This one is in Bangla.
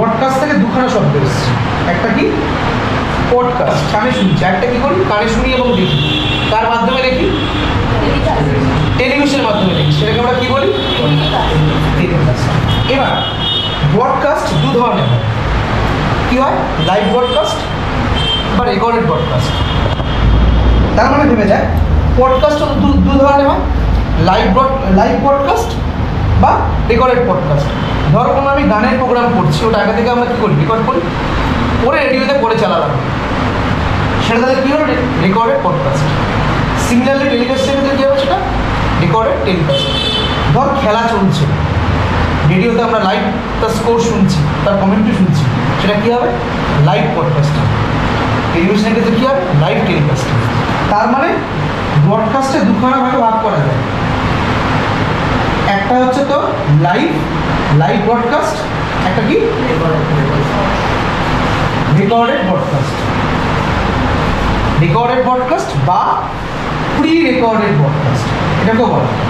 ব্রডকাস্ট থেকে দুখানা শব্দ এসেছে, একটা কি পডকাস্ট, কানে শুনছি, একটা কি করি কানে শুনি এবং দেখি। কার মাধ্যমে দেখি? টেলিভিশনের মাধ্যমে দেখি, সেটাকে আমরা কি বলি? টেলিকাস্ট। এবার ব্রডকাস্ট দু ধরনের হয়, কী হয়? লাইভ ব্রডকাস্ট বা রেকর্ডেড ব্রডকাস্ট। তার মানে ভেবে যায় পডকাস্টও দু ধরনের হয়, লাইভ ব্রডকাস্ট বা রেকর্ডেড পডকাস্ট। ধরো কোনো আমি গানের প্রোগ্রাম করছি, ওটা আগে থেকে আমরা কী করি? রেকর্ড করি, পরে রেডিওতে পরে চালালাম, সেটা তাদের কী হলো? Recorded podcast. সিমিলারলি টেলিকাস্টের ক্ষেত্রে কী হবে? সেটা রেকর্ডেড টেলিকাস্ট। ধর খেলা চলছে, রেডিওতে আমরা লাইভ তার স্কোর শুনছি, তার কমেন্ট্রি শুনছি, সেটা কী হবে? Live podcast. টেলিভিশনের ক্ষেত্রে কী হবে? Live telecast. তার মানে ব্রডকাস্টে দুখানা ভাগে ভাগ করা যায়, একটা হচ্ছে তো লাইভ ব্রডকাস্ট, একটা কি রেকর্ডেড ব্রডকাস্ট। রেকর্ডেড ব্রডকাস্ট বা প্রি রেকর্ডেড ব্রডকাস্ট এটাকেও বলা হয়।